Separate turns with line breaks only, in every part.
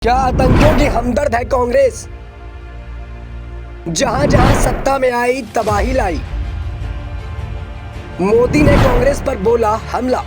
क्या आतंकियों की हमदर्द है कांग्रेस? जहां जहां सत्ता में आई तबाही लाई। मोदी ने कांग्रेस पर बोला हमला।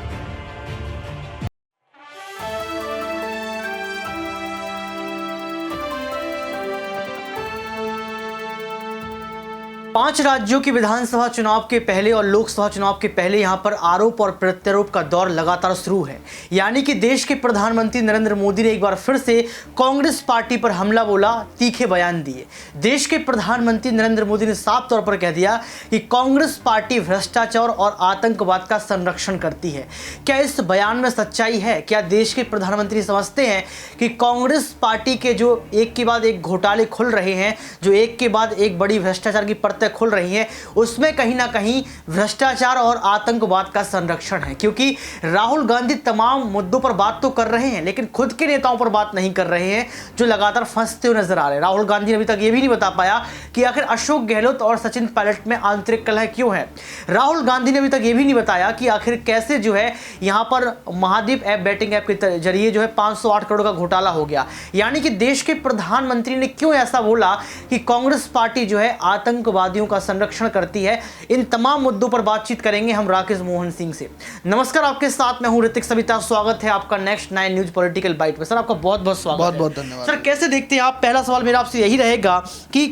5 राज्यों के विधानसभा चुनाव के पहले और लोकसभा चुनाव के पहले यहां पर आरोप और प्रत्यारोप का दौर लगातार शुरू है। यानी कि देश के प्रधानमंत्री नरेंद्र मोदी ने एक बार फिर से कांग्रेस पार्टी पर हमला बोला, तीखे बयान दिए। देश के प्रधानमंत्री नरेंद्र मोदी ने साफ तौर पर कह दिया कि कांग्रेस पार्टी भ्रष्टाचार और आतंकवाद का संरक्षण करती है। क्या इस बयान में सच्चाई है? क्या देश के प्रधानमंत्री समझते हैं कि कांग्रेस पार्टी के जो एक के बाद एक घोटाले खुल रहे हैं, जो एक के बाद एक बड़ी भ्रष्टाचार की परतें खुल रही हैं, उसमें कहीं ना कहीं भ्रष्टाचार और आतंकवाद का संरक्षण है? क्योंकि राहुल गांधी तमाम मुद्दों पर बात तो कर रहे हैं, लेकिन खुद के नेताओं पर बात नहीं कर रहे हैं, जो लगातार फंसते हुए नजर आ रहे हैं। राहुल गांधी ने अभी तक यह भी नहीं बता पाया कि आखिर अशोक गहलोत और सचिन पायलट में आंतरिक कलह क्यों है। राहुल गांधी ने अभी तक यह भी नहीं बताया कि आखिर कैसे जो है यहां पर महादीप ऐप, बैटिंग ऐप के जरिए जो है 508 करोड़ का घोटाला हो गया। यानी कि देश के प्रधानमंत्री ने क्यों ऐसा बोला कि कांग्रेस पार्टी जो है आतंकवादियों का संरक्षण करती है। इन तमाम मुद्दों पर बातचीत करेंगे हम राकेश मोहन सिंह से। नमस्कार, आपके साथ मैं हूं ऋतिक सविता। स्वागत है आपका नेक्स्ट 9 न्यूज पॉलिटिकल बाइट में। सर, आपका बहुत बहुत स्वागत।
बहुत बहुत धन्यवाद।
सर, कैसे देखते हैं आप? पहला सवाल मेरा आपसे यही रहेगा कि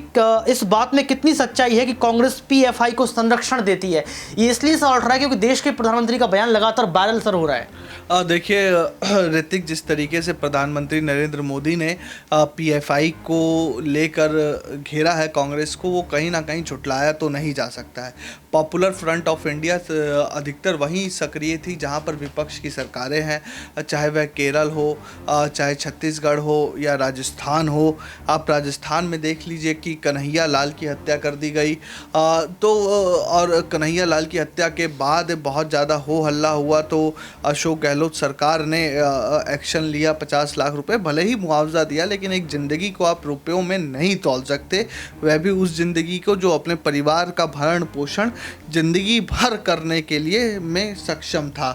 इस बात में कितनी सच्चाई है कि कांग्रेस पीएफआई को संरक्षण देती है? ये इसलिए सवाल उठ रहा है क्योंकि देश के प्रधानमंत्री का बयान लगातार वायरल सर हो रहा है।
देखिए ऋतिक, जिस तरीके से प्रधानमंत्री नरेंद्र मोदी ने पीएफआई को लेकर घेरा है कांग्रेस को, वो कहीं ना कहीं झुटलाया तो नहीं जा सकता है। पॉपुलर फ्रंट ऑफ इंडिया अधिकतर वहीं सक्रिय थी जहां पर विपक्ष की सरकारें हैं, चाहे वह केरल हो, चाहे छत्तीसगढ़ हो या राजस्थान हो। आप राजस्थान में देख लीजिए कि कन्हैया लाल की हत्या कर दी गई, और कन्हैया लाल की हत्या के बाद बहुत ज़्यादा हो हल्ला हुआ, तो अशोक गहलोत सरकार ने एक्शन लिया। 50 लाख रुपए भले ही मुआवजा दिया, लेकिन एक ज़िंदगी को आप रुपयों में नहीं तौल सकते, वह भी उस ज़िंदगी को जो अपने परिवार का भरण पोषण ज़िंदगी भर करने के लिए में सक्षम था।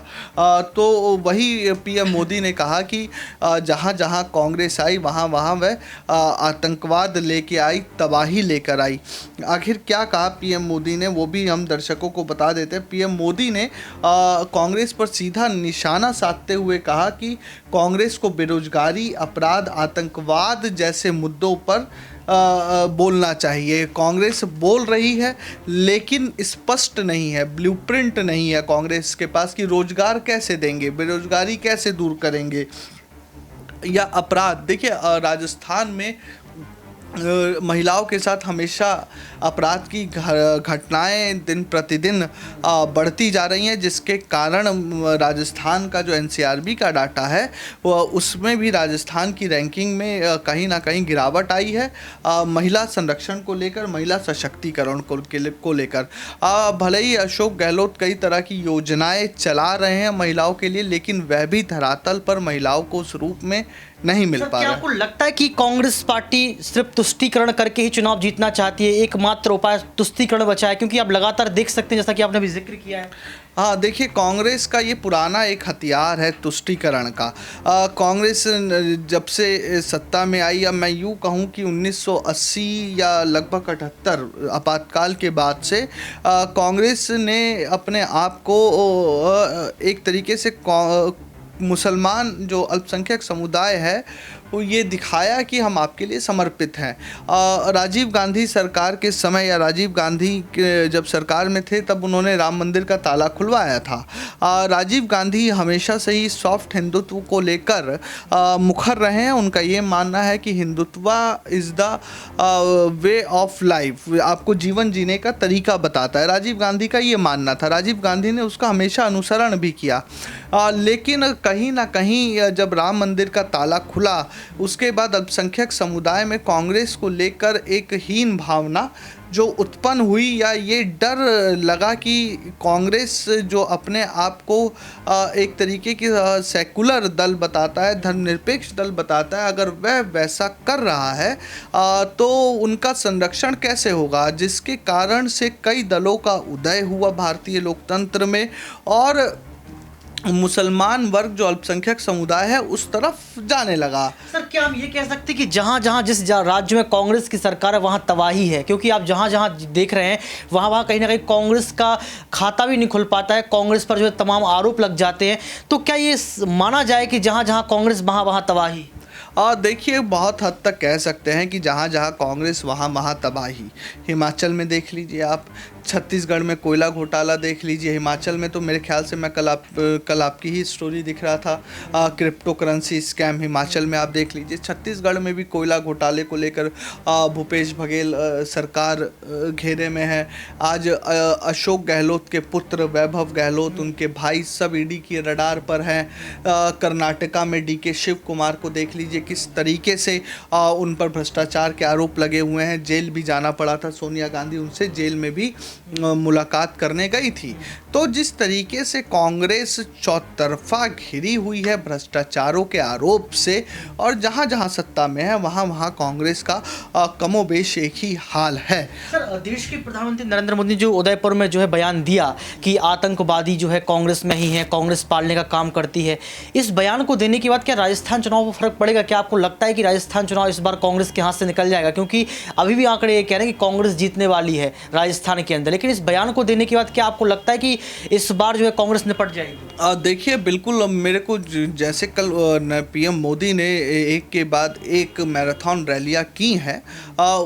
तो वही पीएम मोदी ने कहा कि जहाँ जहाँ कांग्रेस आई वहाँ वहाँ वह आतंकवाद लेके आई, तबाही लेकर आई। आखिर क्या कहा पीएम मोदी ने, वो भी हम दर्शकों को बता देते हैं। पीएम मोदी ने कांग्रेस पर सीधा निशाना साधते हुए कहा कि कांग्रेस को बेरोजगारी, अपराध, आतंकवाद जैसे मुद्दों पर बोलना चाहिए। कांग्रेस बोल रही है लेकिन स्पष्ट नहीं है, ब्लूप्रिंट नहीं है कांग्रेस के पास कि रोजगार कैसे देंगे, बेरोजगारी कैसे दूर करेंगे या अपराध। देखिए राजस्थान में महिलाओं के साथ हमेशा अपराध की घटनाएं दिन प्रतिदिन बढ़ती जा रही हैं, जिसके कारण राजस्थान का जो एनसीआरबी का डाटा है उसमें भी राजस्थान की रैंकिंग में कहीं ना कहीं गिरावट आई है। महिला संरक्षण को लेकर, महिला सशक्तिकरण को लेकर भले ही अशोक गहलोत कई तरह की योजनाएं चला रहे हैं महिलाओं के लिए, लेकिन वह भी धरातल पर महिलाओं को उस रूप में नहीं मिल पा रहा है।
क्या आपको लगता है कि कांग्रेस पार्टी सिर्फ तुष्टीकरण करके ही चुनाव जीतना चाहती है? एकमात्र उपाय तुष्टीकरण बचा है, क्योंकि आप लगातार देख सकते हैं जैसा कि आपने भी जिक्र किया है।
हाँ, देखिए कांग्रेस का ये पुराना एक हथियार है तुष्टीकरण का। कांग्रेस जब से सत्ता में आई, या मैं यूँ कहूँ कि 1980 या लगभग 78 आपातकाल के बाद से कांग्रेस ने अपने आप को एक तरीके से मुसलमान जो अल्पसंख्यक समुदाय है वो ये दिखाया कि हम आपके लिए समर्पित हैं। राजीव गांधी सरकार के समय, या राजीव गांधी जब सरकार में थे तब उन्होंने राम मंदिर का ताला खुलवाया था। राजीव गांधी हमेशा से ही सॉफ्ट हिंदुत्व को लेकर मुखर रहे हैं। उनका ये मानना है कि Hindutva is the way of life, आपको जीवन जीने का तरीका बताता है। राजीव गांधी का ये मानना था, राजीव गांधी ने उसका हमेशा अनुसरण भी किया। लेकिन कहीं ना कहीं जब राम मंदिर का ताला खुला, उसके बाद अल्पसंख्यक समुदाय में कांग्रेस को लेकर एक हीन भावना जो उत्पन्न हुई, या ये डर लगा कि कांग्रेस जो अपने आप को एक तरीके की सेकुलर दल बताता है, धर्मनिरपेक्ष दल बताता है, अगर वह वैसा कर रहा है तो उनका संरक्षण कैसे होगा, जिसके कारण से कई दलों का उदय हुआ भारतीय लोकतंत्र में। और मुसलमान वर्ग जो अल्पसंख्यक समुदाय है उस तरफ जाने लगा।
सर, क्या हम ये कह सकते हैं कि जहाँ जहाँ राज्य में कांग्रेस की सरकार है वहाँ तबाही है? क्योंकि आप जहाँ जहाँ देख रहे हैं वहाँ कहीं ना कहीं कांग्रेस का खाता भी नहीं खुल पाता है, कांग्रेस पर जो है तमाम आरोप लग जाते हैं। तो क्या ये माना जाए कि जहाँ जहाँ कांग्रेस वहाँ तबाही?
देखिए, बहुत हद तक कह सकते हैं कि जहाँ जहाँ कांग्रेस वहाँ तबाही। हिमाचल में देख लीजिए आप, छत्तीसगढ़ में कोयला घोटाला देख लीजिए, हिमाचल में तो मेरे ख्याल से मैं कल आपकी ही स्टोरी दिख रहा था, क्रिप्टो करेंसी स्कैम हिमाचल में आप देख लीजिए। छत्तीसगढ़ में भी कोयला घोटाले को लेकर भूपेश बघेल सरकार घेरे में है। आज अशोक गहलोत के पुत्र वैभव गहलोत, उनके भाई सब ईडी की रडार पर हैं। कर्नाटका में डीके शिव कुमार को देख लीजिए, किस तरीके से उन पर भ्रष्टाचार के आरोप लगे हुए हैं, जेल भी जाना पड़ा था। सोनिया गांधी उनसे जेल में भी मुलाकात करने गई थी। तो जिस तरीके से कांग्रेस चौतरफा घिरी हुई है भ्रष्टाचारों के आरोप से, और जहां जहां सत्ता में है वहां वहां कांग्रेस का कमोबेश एक ही हाल है।
सर, देश के प्रधानमंत्री नरेंद्र मोदी ने जो उदयपुर में जो है बयान दिया कि आतंकवादी जो है कांग्रेस में ही है, कांग्रेस पालने का काम करती है, इस बयान को देने के बाद क्या राजस्थान चुनाव पर फर्क पड़ेगा? क्या आपको लगता है कि राजस्थान चुनाव इस बार कांग्रेस के हाथ से निकल जाएगा? क्योंकि अभी भी आंकड़े ये कह रहे हैं कि कांग्रेस जीतने वाली है राजस्थान के अंदर, लेकिन इस बयान को देने के बाद क्या आपको लगता है कि इस बार जो है कांग्रेस निपट जाएगी?
देखिए, बिल्कुल। मेरे को जैसे कल पीएम मोदी ने एक के बाद एक मैराथन रैलियां की हैं,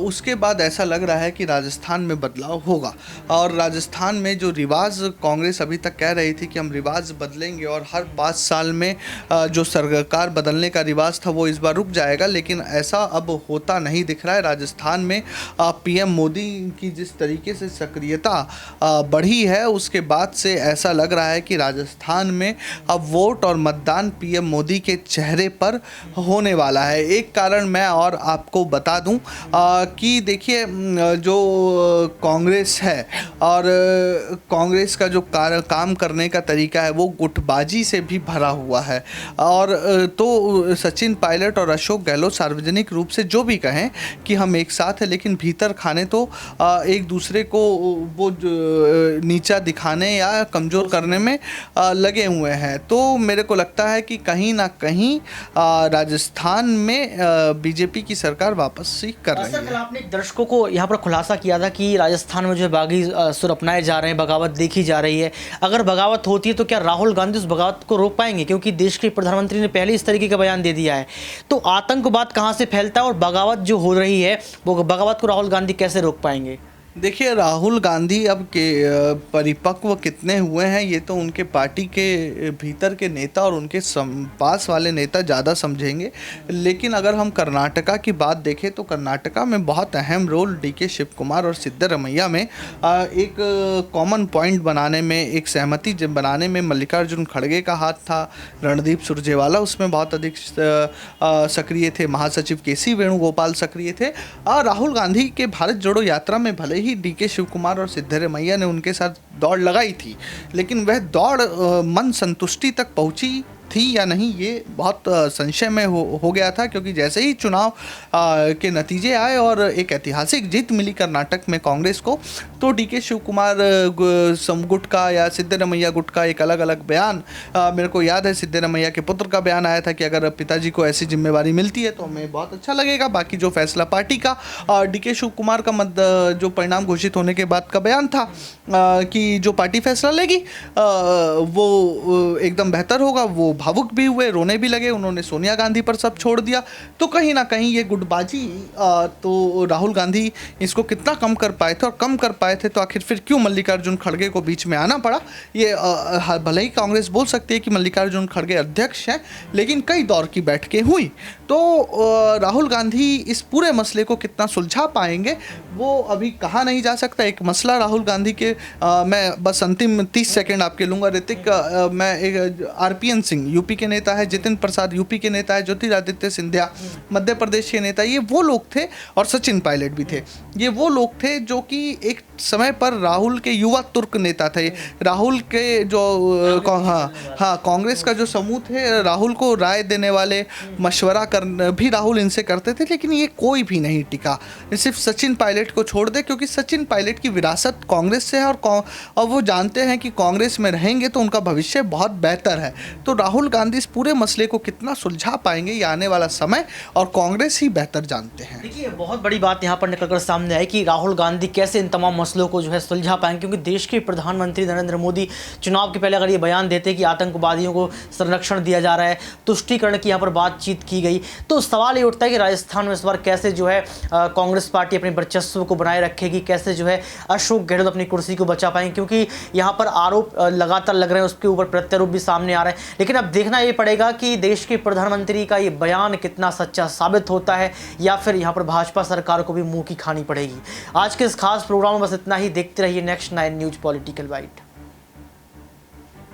उसके बाद ऐसा लग रहा है कि राजस्थान में बदलाव होगा। और राजस्थान में जो रिवाज कांग्रेस अभी तक कह रही थी कि हम रिवाज बदलेंगे और हर 5 साल में जो सरकार बदलने का रिवाज था वो इस बार रुक जाएगा, लेकिन ऐसा अब होता नहीं दिख रहा है। राजस्थान में पीएम मोदी की जिस तरीके से सक्रियता बढ़ी है, उसके बाद से ऐसा लग रहा है कि राजस्थान में अब वोट और मतदान पीएम मोदी के चेहरे पर होने वाला है। एक कारण मैं और आपको बता दूं कि देखिए, जो कांग्रेस है और कांग्रेस का जो काम करने का तरीका है वो गुटबाजी से भी भरा हुआ है। और तो सचिन पायलट और अशोक गहलोत सार्वजनिक रूप से जो भी कहें कि हम एक साथ हैं, लेकिन भीतर खाने तो एक दूसरे को वो नीचा दिखाने या कमज़ोर करने में लगे हुए हैं। तो मेरे को लगता है कि कहीं ना कहीं राजस्थान में बीजेपी की सरकार वापसी कर रही है।
कल आपने दर्शकों को यहाँ पर खुलासा किया था कि राजस्थान में जो है बागी सुर अपनाए जा रहे हैं, बगावत देखी जा रही है। अगर बगावत होती है तो क्या राहुल गांधी उस बगावत को रोक पाएंगे? क्योंकि देश के प्रधानमंत्री ने पहले इस तरीके का बयान दे दिया है। तो आतंकवाद कहाँ से फैलता है और बगावत जो हो रही है वो बगावत को राहुल गांधी कैसे रोक पाएंगे?
देखिए, राहुल गांधी अब के परिपक्व कितने हुए हैं ये तो उनके पार्टी के भीतर के नेता और उनके पास वाले नेता ज़्यादा समझेंगे। लेकिन अगर हम कर्नाटका की बात देखें तो कर्नाटका में बहुत अहम रोल डीके शिव कुमार और सिद्धरमैया में एक कॉमन पॉइंट बनाने में, एक सहमति बनाने में मल्लिकार्जुन खड़गे का हाथ था। रणदीप सुरजेवाला उसमें बहुत अधिक सक्रिय थे, महासचिव केसी वेणुगोपाल सक्रिय थे। राहुल गांधी के भारत जोड़ो यात्रा में भले ही डीके शिव कुमार और सिद्धरमैया ने उनके साथ दौड़ लगाई थी, लेकिन वह दौड़ मन संतुष्टि तक पहुंची थी या नहीं ये बहुत संशय में हो गया था। क्योंकि जैसे ही चुनाव के नतीजे आए और एक ऐतिहासिक जीत मिली कर्नाटक में कांग्रेस को, तो डीके शिव कुमार गुट का या सिद्धरमैया गुट का एक अलग अलग बयान, मेरे को याद है सिद्धरमैया के पुत्र का बयान आया था कि अगर पिताजी को ऐसी जिम्मेवारी मिलती है तो हमें बहुत अच्छा लगेगा, बाकी जो फैसला पार्टी का। डीके शिव कुमार का जो परिणाम घोषित होने के बाद का बयान था कि जो पार्टी फैसला लेगी वो एकदम बेहतर होगा। वो भावुक भी हुए, रोने भी लगे, उन्होंने सोनिया गांधी पर सब छोड़ दिया। तो कहीं ना कहीं ये गुटबाजी तो राहुल गांधी इसको कितना कम कर पाए थे, और कम कर पाए थे तो आखिर फिर क्यों मल्लिकार्जुन खड़गे को बीच में आना पड़ा। ये भले ही कांग्रेस बोल सकती है कि मल्लिकार्जुन खड़गे अध्यक्ष हैं, लेकिन कई दौर की बैठकें हुई। तो राहुल गांधी इस पूरे मसले को कितना सुलझा पाएंगे वो अभी कहा नहीं जा सकता। एक मसला राहुल गांधी के मैं बस अंतिम 30 सेकंड आपके लूँगा ऋतिक। मैं एक आरपीएन सिंह यूपी के नेता है, जितिन प्रसाद यूपी के नेता है, ज्योतिरादित्य सिंधिया मध्य प्रदेश के नेता, ये वो लोग थे, और सचिन पायलट भी थे। ये वो लोग थे जो कि एक समय पर राहुल के युवा तुर्क नेता थे। राहुल के जो कांग्रेस का जो समूह थे, राहुल को राय देने वाले, मशवरा कर भी राहुल इनसे करते थे, लेकिन ये कोई भी नहीं टिका। सिर्फ सचिन पायलट को छोड़ दे, क्योंकि सचिन पायलट की विरासत कांग्रेस से है, और वो जानते हैं कि कांग्रेस में रहेंगे तो उनका भविष्य बहुत बेहतर है। तो राहुल गांधी इस पूरे मसले को कितना सुलझा पाएंगे, ये आने वाला समय और कांग्रेस ही बेहतर जानते हैं।
देखिए, बहुत बड़ी बात यहाँ पर निकलकर सामने आई कि राहुल गांधी कैसे इन तमाम मसलों को जो है सुलझा पाएंगे, क्योंकि देश के प्रधानमंत्री नरेंद्र मोदी चुनाव के पहले अगर ये बयान देते कि आतंकवादियों को संरक्षण दिया जा रहा है, तुष्टीकरण की यहाँ पर बातचीत की गई, तो सवाल ये उठता है कि राजस्थान में इस बार कैसे जो है कांग्रेस पार्टी अपने वर्चस्व को बनाए रखेगी, कैसे जो है अशोक गहलोत अपनी कुर्सी को बचा पाएंगे, क्योंकि यहाँ पर आरोप लगातार लग रहे हैं, उसके ऊपर प्रत्यारोप भी सामने आ रहे हैं। लेकिन अब देखना ये पड़ेगा कि देश के प्रधानमंत्री का ये बयान कितना सच्चा साबित होता है, या फिर यहाँ पर भाजपा सरकार को भी मुंह की खानी पड़ेगी। आज के इस खास प्रोग्राम में बस इतना ही। देखते रहिए नेक्स्ट 9 न्यूज़ पॉलिटिकल बाइट।